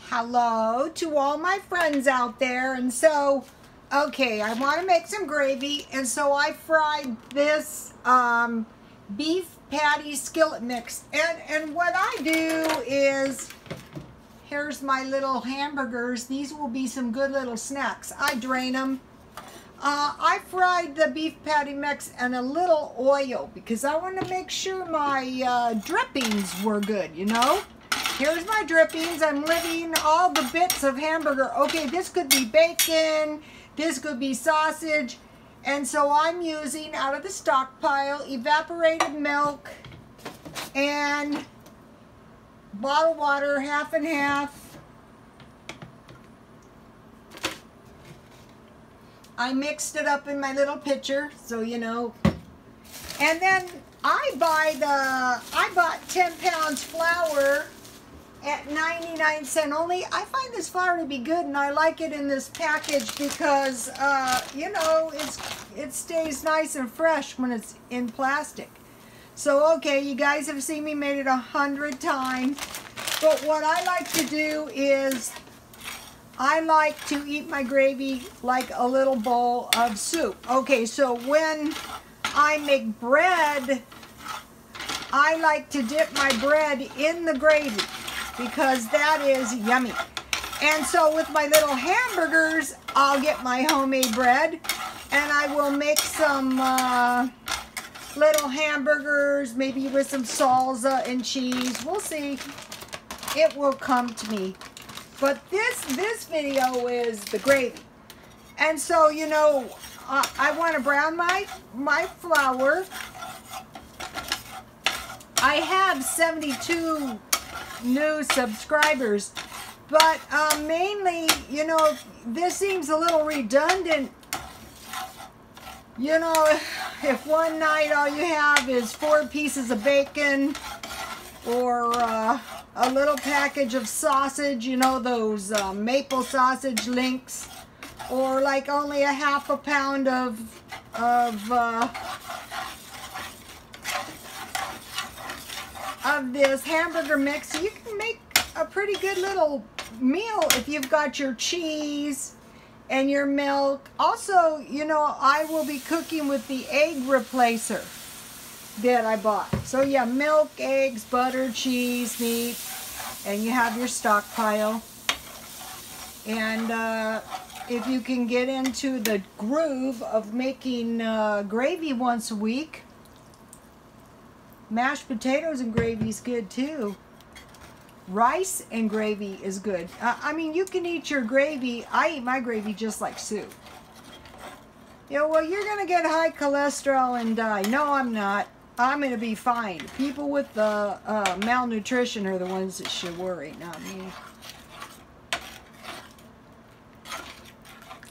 Hello to all my friends out there. And so, okay, I want to make some gravy, and so I fried this beef patty skillet mix. And what I do is, here's my little hamburgers. These will be some good little snacks. I drain them. I fried the beef patty mix in a little oil because I want to make sure my drippings were good, you know. Here's my drippings. I'm leaving all the bits of hamburger. Okay, this could be bacon, this could be sausage, and so I'm using out of the stockpile evaporated milk and bottled water, half and half. I mixed it up in my little pitcher, so you know. And then I bought 10 pounds flour at 99 cents only. I find this flour to be good, and I like it in this package because, you know, it stays nice and fresh when it's in plastic. So, okay, you guys have seen me made it 100 times, but what I like to do is I like to eat my gravy like a little bowl of soup. Okay, so when I make bread, I like to dip my bread in the gravy because that is yummy. And so with my little hamburgers, I'll get my homemade bread and I will make some little hamburgers, maybe with some salsa and cheese. We'll see. It will come to me. But this video is the gravy. And so, you know, I want to brown my flour. I have 72 new subscribers, but mainly, you know, this seems a little redundant. You know, if one night all you have is 4 pieces of bacon or a little package of sausage, you know, those maple sausage links, or like only a half a pound of this hamburger mix. You can make a pretty good little meal if you've got your cheese and your milk. Also, you know, I will be cooking with the egg replacer that I bought. So yeah, milk, eggs, butter, cheese, meat, and you have your stockpile. And if you can get into the groove of making gravy once a week, mashed potatoes and gravy is good too. Rice and gravy is good. I mean, you can eat your gravy. I eat my gravy just like soup. You know, well, you're going to get high cholesterol and die. No, I'm not. I'm going to be fine. People with the malnutrition are the ones that should worry, not me.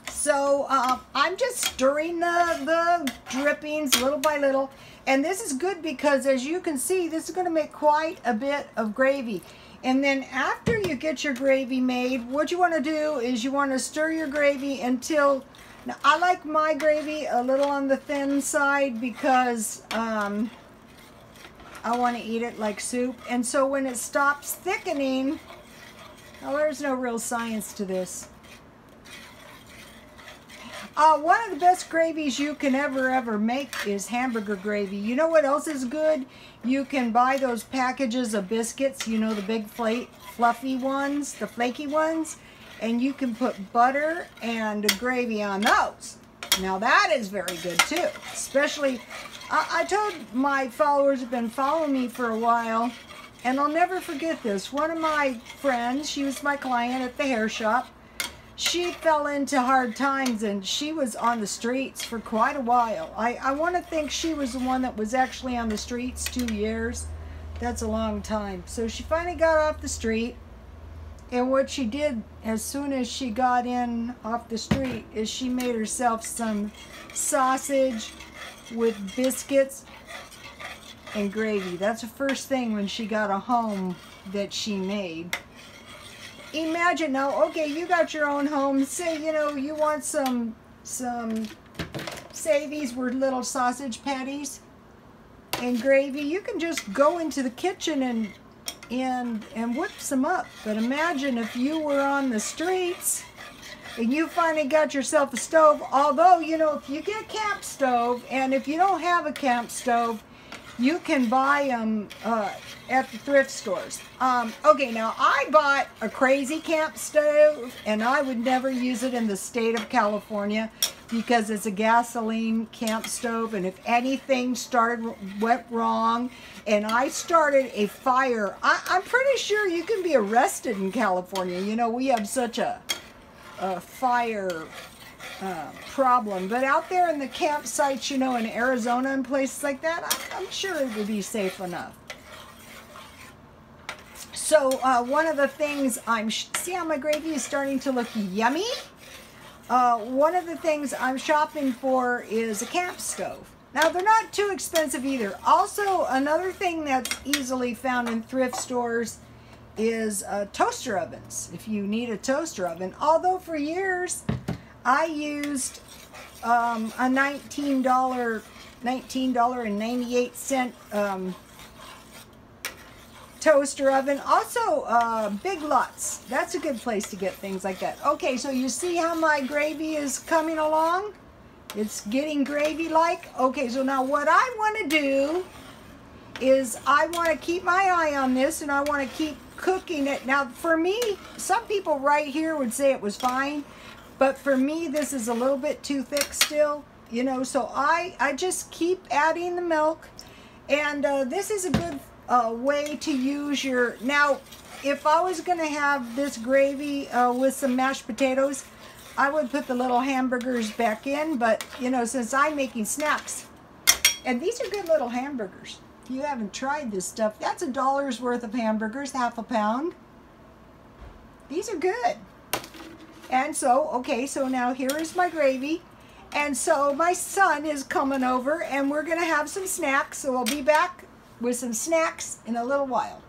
So I'm just stirring the drippings little by little. And this is good because, as you can see, this is going to make quite a bit of gravy. And then after you get your gravy made, what you want to do is you want to stir your gravy until... Now, I like my gravy a little on the thin side because I want to eat it like soup. And so when it stops thickening, well, there's no real science to this. One of the best gravies you can ever make is hamburger gravy. You know what else is good? You can buy those packages of biscuits, you know, the big fluffy ones, the flaky ones, and you can put butter and gravy on those. Now that is very good too. Especially, I told my followers have been following me for a while, and I'll never forget this. One of my friends, she was my client at the hair shop. She fell into hard times and she was on the streets for quite a while. I want to think she was the one that was actually on the streets 2 years. That's a long time. So she finally got off the street. And what she did as soon as she got in off the street is she made herself some sausage with biscuits and gravy. That's the first thing when she got a home that she made. Imagine now, okay, you got your own home. Say, you know, you want some say these were little sausage patties and gravy. You can just go into the kitchen and and whips them up. But imagine if you were on the streets and you finally got yourself a stove. Although, you know, if you get a camp stove, and if you don't have a camp stove, you can buy them at the thrift stores. Okay, now I bought a crazy camp stove, and I would never use it in the state of California because it's a gasoline camp stove, and if anything went wrong and I started a fire, I'm pretty sure you can be arrested in California. You know, we have such a fire problem. But out there in the campsites, you know, in Arizona and places like that, I'm sure it would be safe enough. So one of the things see how my gravy is starting to look yummy? One of the things I'm shopping for is a camp stove. Now, they're not too expensive either. Also, another thing that's easily found in thrift stores is toaster ovens, if you need a toaster oven. Although for years I used a $19.98 toaster oven. Also Big Lots, that's a good place to get things like that. Okay, so you see how my gravy is coming along? It's getting gravy like. Okay, so now what I want to do is I want to keep my eye on this, and I want to keep cooking it. Now for me, some people right here would say it was fine, but for me this is a little bit too thick still, you know, so I just keep adding the milk. And this is a good way to use your, now if I was going to have this gravy with some mashed potatoes, I would put the little hamburgers back in, but you know, since I'm making snacks, and these are good little hamburgers. If you haven't tried this stuff, that's $1 worth of hamburgers, half a pound. These are good. And so, okay, so now here is my gravy. And so my son is coming over, and we're gonna have some snacks. So I'll be back with some snacks in a little while.